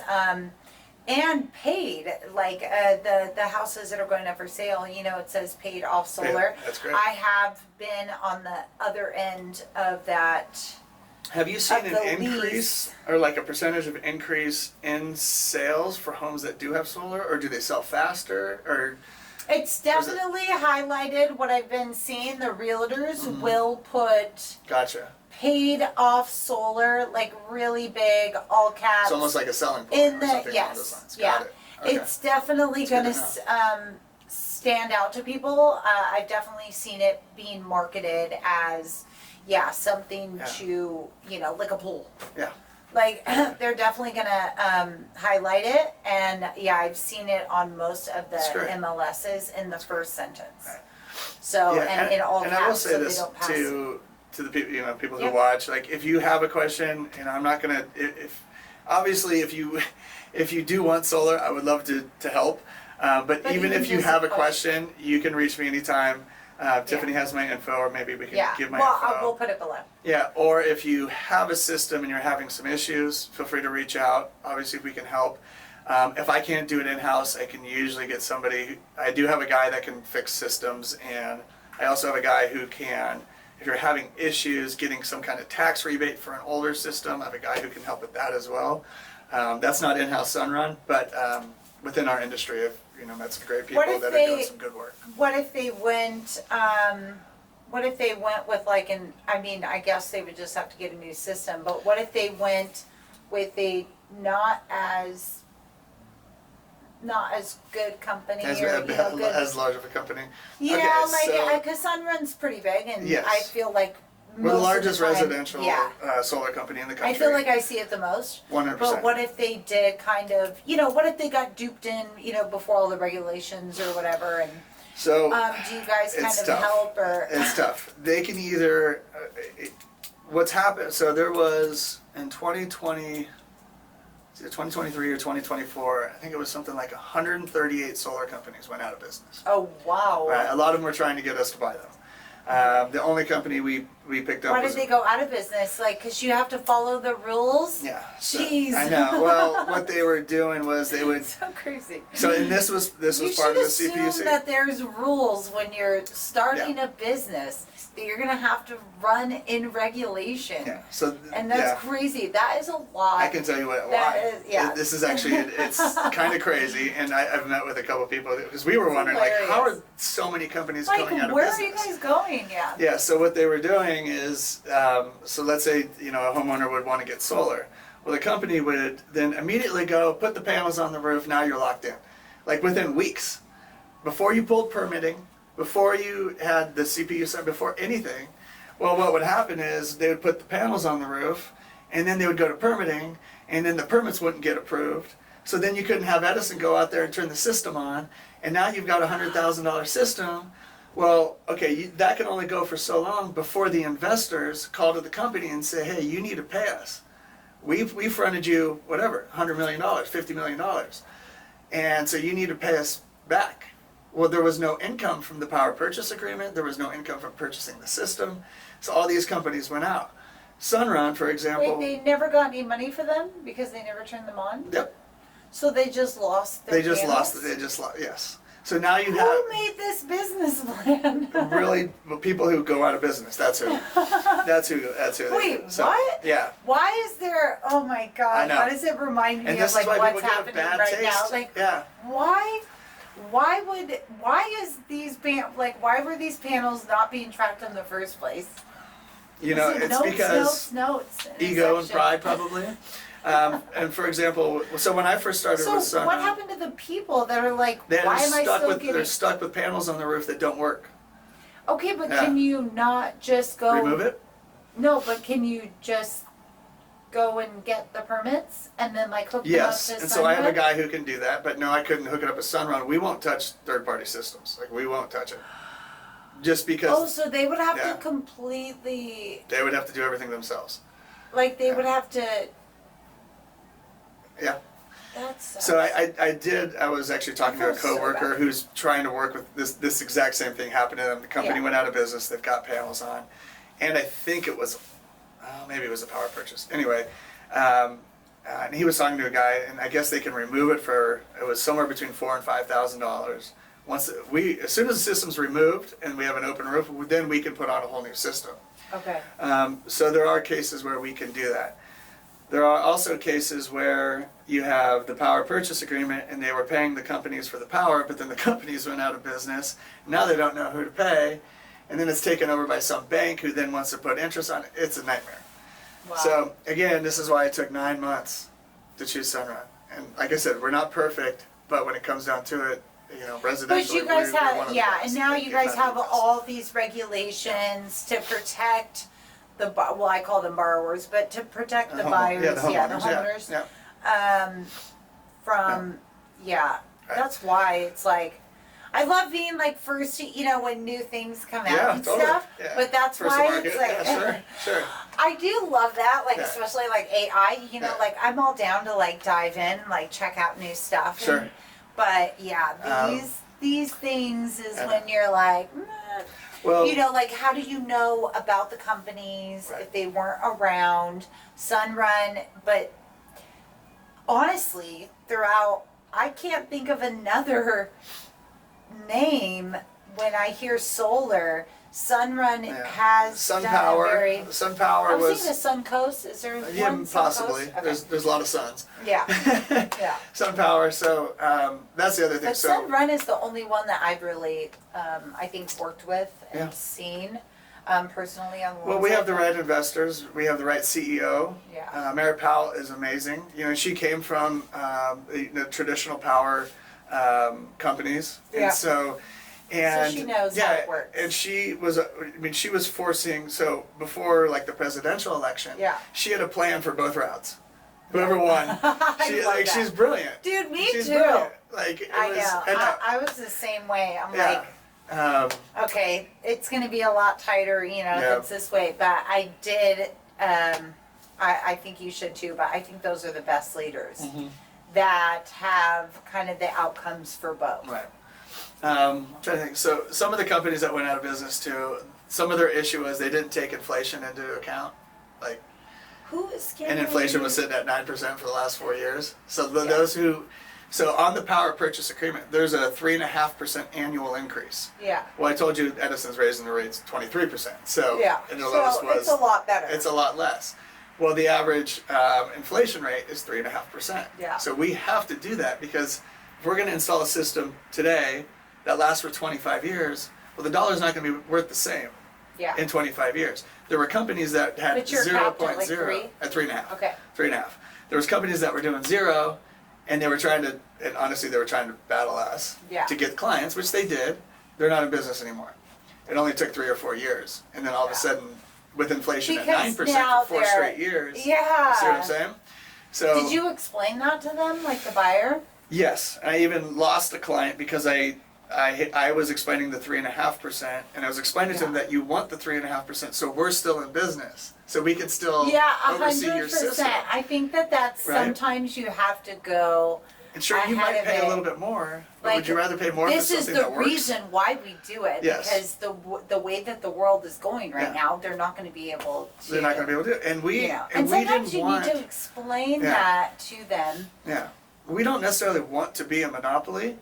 And paid, like the houses that are going up for sale, you know, it says paid off solar. Yeah, that's great. I have been on the other end of that. Have you seen an increase or like a percentage of increase in sales for homes that do have solar, or do they sell faster, or? It's definitely highlighted what I've been seeing. The realtors will put paid off solar, like really big, all caps. It's almost like a selling point or something along those lines. Got it. Okay. It's definitely going to stand out to people. I've definitely seen it being marketed as, something to, you know, like a pool. Yeah. Like, they're definitely going to highlight it. And, I've seen it on most of the MLSs in the first sentence. Right. So, and in all caps, I will say so this they don't pass. To the people, you know, people who watch, like, if you have a question, and I'm not gonna, obviously if you do want solar, I would love to help. But even if you have a question, you can reach me anytime. Tiffany has my info, or maybe we can Yeah. give my Well, info. we'll put it below. Yeah, or if you have a system and you're having some issues, feel free to reach out. Obviously, we can help. If I can't do it in-house, I can usually get somebody. I do have a guy that can fix systems, and I also have a guy who can, if you're having issues getting some kind of tax rebate for an older system, I have a guy who can help with that as well. That's not in-house Sunrun, but within our industry, you know, met some great people that are doing some good work. What if they went? What if they went with like I mean, I guess they would just have to get a new system. But what if they went with a not as good company As, or good, as large of a company. Yeah, Okay, like so because Sunrun's pretty big, and Yes. I feel like we're the most largest of the time, residential Yeah, solar company in the country. I feel like I see it the most. 100%. But what if they did kind of, what if they got duped in, before all the regulations or whatever, and So do you guys kind it's of tough. help or? It's tough. They can either, what's happened, so there was in 2020, 2023 or 2024, I think it was something like 138 solar companies went out of business. Oh wow! Right? A lot of them were trying to get us to buy them. The only company we picked up Why was... did they go out of business? Like, because you have to follow the rules? Yeah. So, Jeez. I know. Well, what they were doing was they would... So crazy. So, and this was part of the You should CPUC. assume that there's rules when you're starting a business that you're going to have to run in regulation. Yeah. So, And that's crazy. That is a lot. I can tell you what. That Why. is- yeah. This is actually, it's kind of crazy, and I've met with a couple people because we were wondering, like, how are so many companies Like, coming out of where business? are you guys going? Yeah. Yeah. So what they were doing is, so let's say a homeowner would want to get solar. Well, the company would then immediately go put the panels on the roof. Now you're locked in, like within weeks, before you pulled permitting, before you had the CPU set, before anything. Well, what would happen is they would put the panels on the roof, and then they would go to permitting, and then the permits wouldn't get approved. So then you couldn't have Edison go out there and turn the system on, and now you've got a $100,000 system. Well, okay, that can only go for so long before the investors call to the company and say, hey, you need to pay us. We've fronted you, whatever, $100 million, $50 million. And so you need to pay us back. Well, there was no income from the power purchase agreement. There was no income from purchasing the system. So all these companies went out. Sunrun, for example. Wait, they never got any money for them because they never turned them on? Yep. So they just lost their panels? Yes. So now you Who have made this business plan? really people who go out of business. That's who. That's who. Wait, So, what? Yeah. Why is there? Oh my I God! know. Why does it remind me And of this like is why what's people get a happening bad right taste. now? Like, Yeah. why were these panels not being tracked in the first place? You know, Is it it's notes, because notes, ego and section? pride probably. And for example, so when I first started with So Sunrun, what happened to the people that are like, they're why am I stuck still with getting? they're stuck with panels on the roof that don't work. Okay, but Yeah. can you not just go? Remove it? No, but can you just go and get the permits and then like hook Yes. them up to And so I have a Sunrun? guy who can do that, but no, I couldn't hook it up with Sunrun. We won't touch third-party systems. Like we won't touch it. Just because Oh, so they would have Yeah. to completely, they would have to do everything themselves. like they Yeah. would have to. Yeah. That's. So I was actually talking to a I feel so coworker bad. who's trying to work with this exact same thing happened to them. The company Yeah. went out of business. They've got panels on, and I think it was, maybe it was a power purchase. Anyway, and he was talking to a guy, and I guess they can remove it for it was somewhere between $4,000 and $5,000. As soon as the system's removed and we have an open roof, then we can put on a whole new system. Okay. So there are cases where we can do that. There are also cases where you have the power purchase agreement and they were paying the companies for the power, but then the companies went out of business. Now they don't know who to pay, and then it's taken over by some bank who then wants to put interest on it. It's a nightmare. Wow. So again, this is why it took 9 months to choose Sunrun. And like I said, we're not perfect, but when it comes down to it, residential. But you guys we're one have, of the yeah, best, and now if you not guys the have best. all these regulations to protect well, I call them borrowers, but to protect the buyers, the the homeowners. homeowners, Yeah. from, Right. that's why it's like, I love being like first, when new things come out Yeah, and totally. stuff, Yeah. but that's First to why market. it's like, Yeah, sure. I do love that, like Yeah. especially like AI, Yeah. like I'm all down to like dive in and like check out new stuff. Sure. But yeah, these things is Yeah. when you're like, Well, you know, like how do you know about the companies Right. if they weren't around? Sunrun, but honestly, throughout, I can't think of another name when I hear solar. Sunrun yeah. has done a very. SunPower I'm was. seeing a Suncoast. Is there Yeah, one possibly. Suncoast? Okay. There's a lot of suns. Yeah, yeah. SunPower. So that's the other thing. But So Sunrun is the only one that I've really, I think, worked with and Yeah. seen personally on the well, we have the right investors. We have the right CEO. Yeah. Mary Powell is amazing. You know, she came from the traditional power companies, Yeah. and so. And she knows how it works. and she was, she was forcing, so before like the presidential election, Yeah. she had a plan for both routes. Whoever won, I love that. she's brilliant. Dude, me She's too. brilliant. Like, it I was, know. and, I was the same way. I'm yeah. like, okay, it's going to be a lot tighter, you know, Yeah. if it's this way. But I did, I think you should too, but I think those are the best leaders that have kind of the outcomes for both. Right. I'm trying to think. So some of the companies that went out of business too, some of their issue was they didn't take inflation into account. Like, Who is and inflation was sitting at 9% for the last 4 years. So Yeah. those who, so on the power purchase agreement, there's a 3.5% annual increase. Yeah. Well, I told you Edison's raising the rates 23%. So Yeah. and the lowest So was it's a lot better. it's a lot less. Well, the average inflation rate is 3.5%. Yeah. So we have to do that because if we're going to install a system today that lasts for 25 years, well, the dollar's not going to be worth the same Yeah. in 25 years. There were companies that had But you're capped at, like, 0.0 3? at 3.5. Okay. 3.5. There was companies that were doing 0, and they were trying to, and honestly, they were trying to battle us Yeah. to get clients, which they did. They're not in business anymore. It only took 3 or 4 years, and then all of a Yeah. sudden, with inflation Because at 9% now for 4 they're- straight years. Yeah. You see what I'm saying? So Did you explain that to them, like the buyer? yes, I even lost a client because I was explaining the 3.5%, and I was explaining to them Yeah. that you want the 3.5%, so we're still in business, so we can still Yeah, oversee your system. 100%. I think that's Right? sometimes you have to go. And sure, you ahead might of pay it. a little bit more, but Like, would you rather pay more for This is something the that works? reason why we do it, Yes. because the way that the world is going right Yeah. now, they're not going to be able to. They're not going to be able to do it, and we You know. and we sometimes didn't you want. need to explain Yeah. that to them. Yeah, we don't necessarily want to be a monopoly,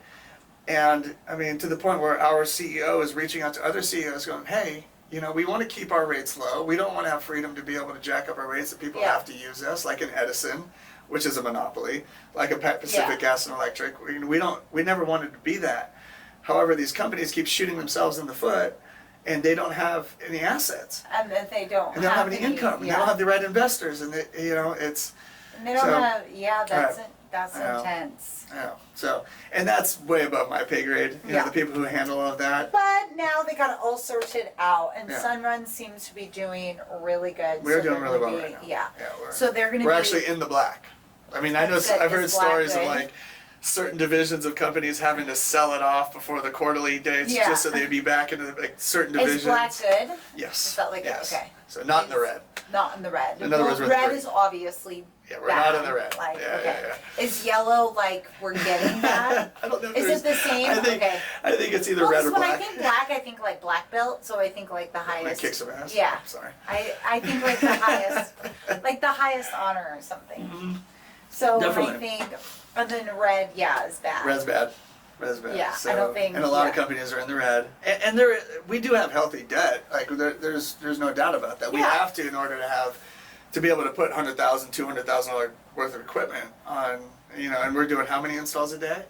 and I mean to the point where our CEO is reaching out to other CEOs, going, "Hey, you know, we want to keep our rates low. We don't want to have freedom to be able to jack up our rates that people Yeah. have to use us, like an Edison, which is a monopoly, like a Pacific Gas and Electric. We never wanted to be that. However, these companies keep shooting themselves in the foot, and they don't have any assets, And that they don't and they don't have any income, and they don't have the right investors, and it's And they don't so- have. Yeah, that's Right. that's I know. intense. yeah. So, and that's way above my pay grade. You know, Yeah. the people who handle all of that. But now they got it all sorted out, and Yeah. Sunrun seems to be doing really good. We're so doing they're really gonna well be- right now. Yeah. we're, So they're going to we're be. actually in the black. I mean, I know That's good. I've heard Is black stories of good? like certain divisions of companies having to sell it off before the quarterly dates Yeah. just so they'd be back into like certain Is divisions. black good? Yes. Is that like yes. okay? So not in the red. Not in the red. In other words, we're red the is obviously. Yeah, we're bad. not in the red. Like Yeah, okay. yeah, Is yellow like we're getting that? I don't know if Is there's- it the same? I think, Okay. I think it's either Well, red 'cause or when black. I think black, I think like black belt. So I think like the Like highest. kick some ass. Yeah. Sorry. I think like the highest, like the highest honor or something. So Definitely. I think, and then red, yeah, is bad. Red's bad. Red's bad. Yeah, so, I don't think- And a lot of yeah. companies are in the red. And we do have healthy debt. Like there's no doubt about that. We Yeah. have to in order to be able to put $100,000, $200,000 worth of equipment on. You know, and we're doing how many installs a day?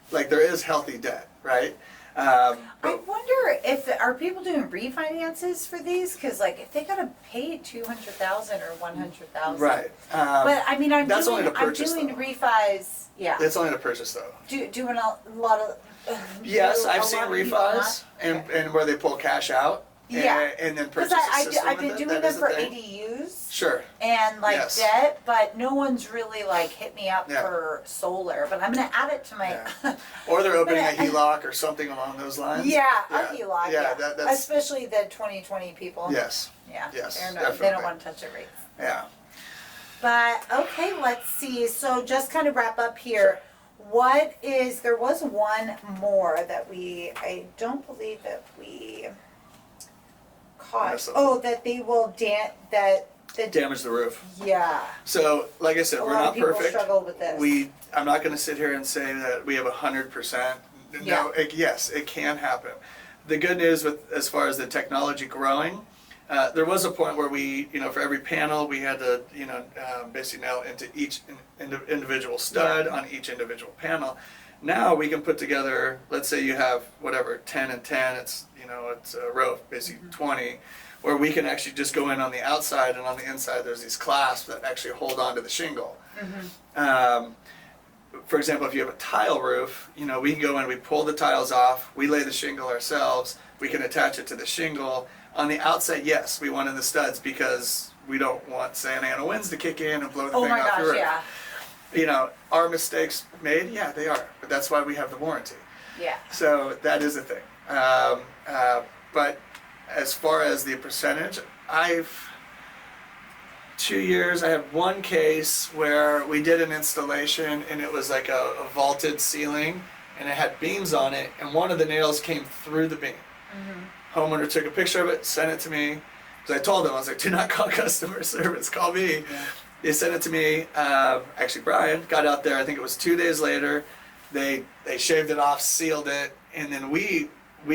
Like there is healthy debt, right? I But wonder if are people doing refinances for these? Because like if they gotta pay 200,000 or 100,000, right. But I mean, I'm that's doing only to purchase, I'm doing though. refis. Yeah, It's only to purchase though. doing a lot of. Yes, a I've lot seen of people refis not. and, Okay. and where they pull cash out. Yeah. And then Because purchase a system. I've been with it. doing That them is a for thing. ADUs Sure. and like Yes. debt, but no one's really like hit me up Yeah. for solar. But I'm gonna add it to my. Yeah. Or they're opening a But I- HELOC or something along those lines. Yeah, Yeah. a HELOC. Yeah, Yeah, that's- especially the 2020 people. Yes. Yeah. Yes, They definitely. don't want to touch their rates. Yeah. But okay, let's see. So just kind of wrap up here. There was one more that I don't believe that we caught. Oh, that they will damage the roof. Yeah. So, like I said, we're not perfect. People struggle with this. I'm not going to sit here and say that we have 100%. No, yes, it can happen. The good news as far as the technology growing, there was a point where we, for every panel, we had to, basically nail into each individual stud on each individual panel. Now we can put together, let's say you have 10 and 10, it's a row of basically 20, where we can actually just go in on the outside, and on the inside there's these clasps that actually hold on to the shingle. For example, if you have a tile roof, we can go in, we pull the tiles off, we lay the shingle ourselves, we can attach it to the shingle. On the outside, yes, we want in the studs because we don't want Santa Ana winds to kick in and blow the thing off your roof. Yeah. Are mistakes made? Yeah, they are. But that's why we have the warranty. Yeah. So that is a thing. But as far as the percentage, 2 years, I had one case where we did an installation and it was like a vaulted ceiling and it had beams on it, and one of the nails came through the beam. Homeowner took a picture of it, sent it to me. Because I told them, I was like, do not call customer service, call me. Yeah. They sent it to me. Actually, Brian got out there, I think it was 2 days later. They shaved it off, sealed it, and then we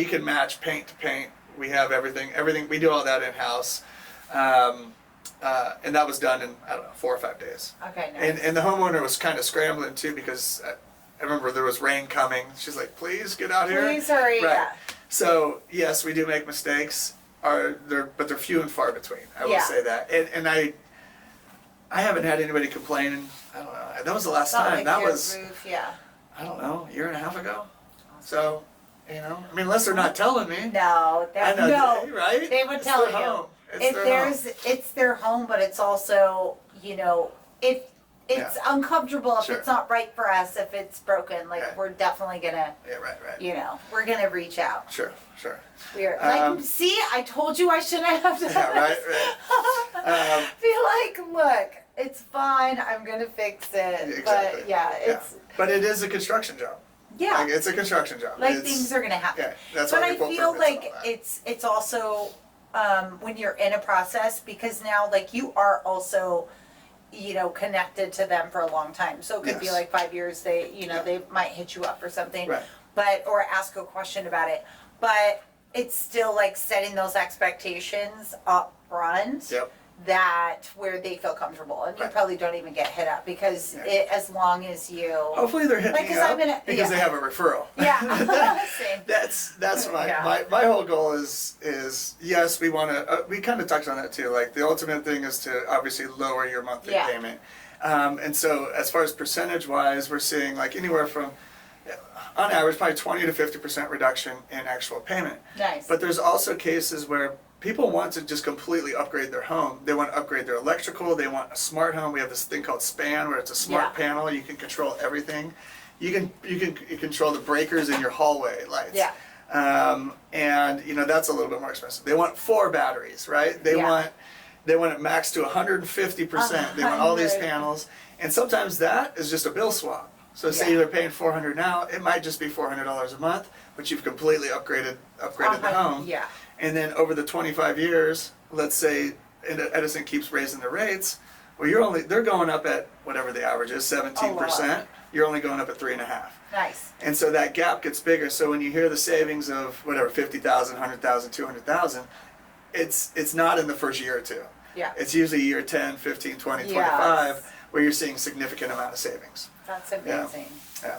can match paint to paint. We have everything, we do all that in-house. And that was done in, 4 or 5 days. Okay, nice. And the homeowner was kind of scrambling too, because I remember there was rain coming. She's like, please get out here. Please hurry, right. Yeah. So, yes, we do make mistakes, but they're few and far between. I will say that. And I haven't had anybody complain, I don't know. That was the last time. Like that was, roof, yeah. I don't know, a year and a half ago. So, unless they're not telling me. No, no. Right? They would tell you. Home. It's their home, but it's also, it's uncomfortable if it's not right for us, if it's broken. Like, we're definitely gonna, right. We're gonna reach out. Sure. We're see, I told you I shouldn't have done right. Be like, look, it's fine. I'm gonna fix it. Exactly. But But it is a construction job. Yeah. Like, it's a construction job. Things are gonna happen. Yeah, that's but why I feel like it's also when you're in a process, because now you are also connected to them for a long time. So it could be like 5 years. They they might hit you up or something, right. or ask a question about it. But it's still setting those expectations up front. Yep. That where they feel comfortable, and you probably don't even get hit up because as long as you hopefully they're hitting you up because they have a referral. Yeah. Same. That's my whole goal is yes, we want to we kind of touched on that too. Like, the ultimate thing is to obviously lower your monthly payment, and so as far as percentage wise, we're seeing anywhere from on average probably 20 to 50% reduction in actual payment. Nice. But there's also cases where people want to just completely upgrade their home. They want to upgrade their electrical. They want a smart home. We have this thing called Span, where it's a smart panel. You can control everything. You can control the breakers in your hallway lights. Yeah. And that's a little bit more expensive. They want 4 batteries, right? They want it maxed to 150%. They want all these panels, and sometimes that is just a bill swap. So say they're paying $400 now, it might just be $400 a month, but you've completely upgraded the home. Yeah. And then over the 25 years, let's say Edison keeps raising their rates, well, they're going up at whatever the average is, 17%. You're only going up at 3.5%. Nice. And so that gap gets bigger. So when you hear the savings of whatever, 50,000, 100,000, 200,000, it's not in the first year or two. Yeah. It's usually year 10, 15, 20, 25, where you're seeing significant amount of savings. That's amazing. Yeah.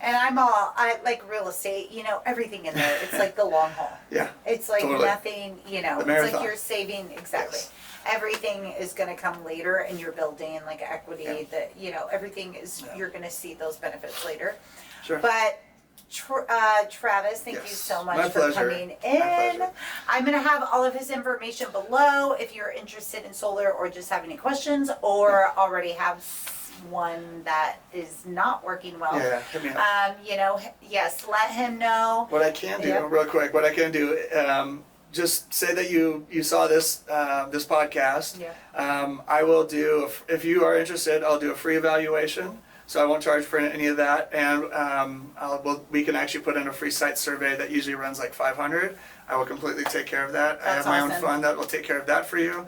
And I like real estate, everything in there. It's like the long haul. Yeah. It's like totally. nothing, The it's marathon. like you're saving, exactly. Yes. Everything is going to come later, and you're building equity that, everything is, you're going to see those benefits later. Sure. But Travis, thank you so much My for pleasure. coming My in. pleasure. I'm going to have all of his information below if you're interested in solar or just have any questions or already have one that is not working well. Yeah, hit me up. Yes, let him know. What I can do, real quick, just say that you saw this podcast. Yeah. I will do, if you are interested, I'll do a free evaluation So I won't charge for any of that, and we can actually put in a free site survey that usually runs like $500. I will completely take care of that. I have That's my own awesome. fund that will take care of that for you.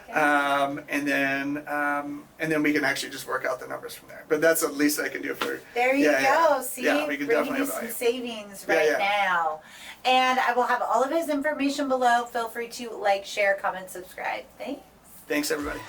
There you go. And then we can actually just work out the numbers from there. But that's the least I can do for. There you go. See, yeah, we can bringing definitely you some value. savings Yeah, right yeah. now. And I will have all of his information below. Feel free to like, share, comment, subscribe. Thanks. Thanks, everybody.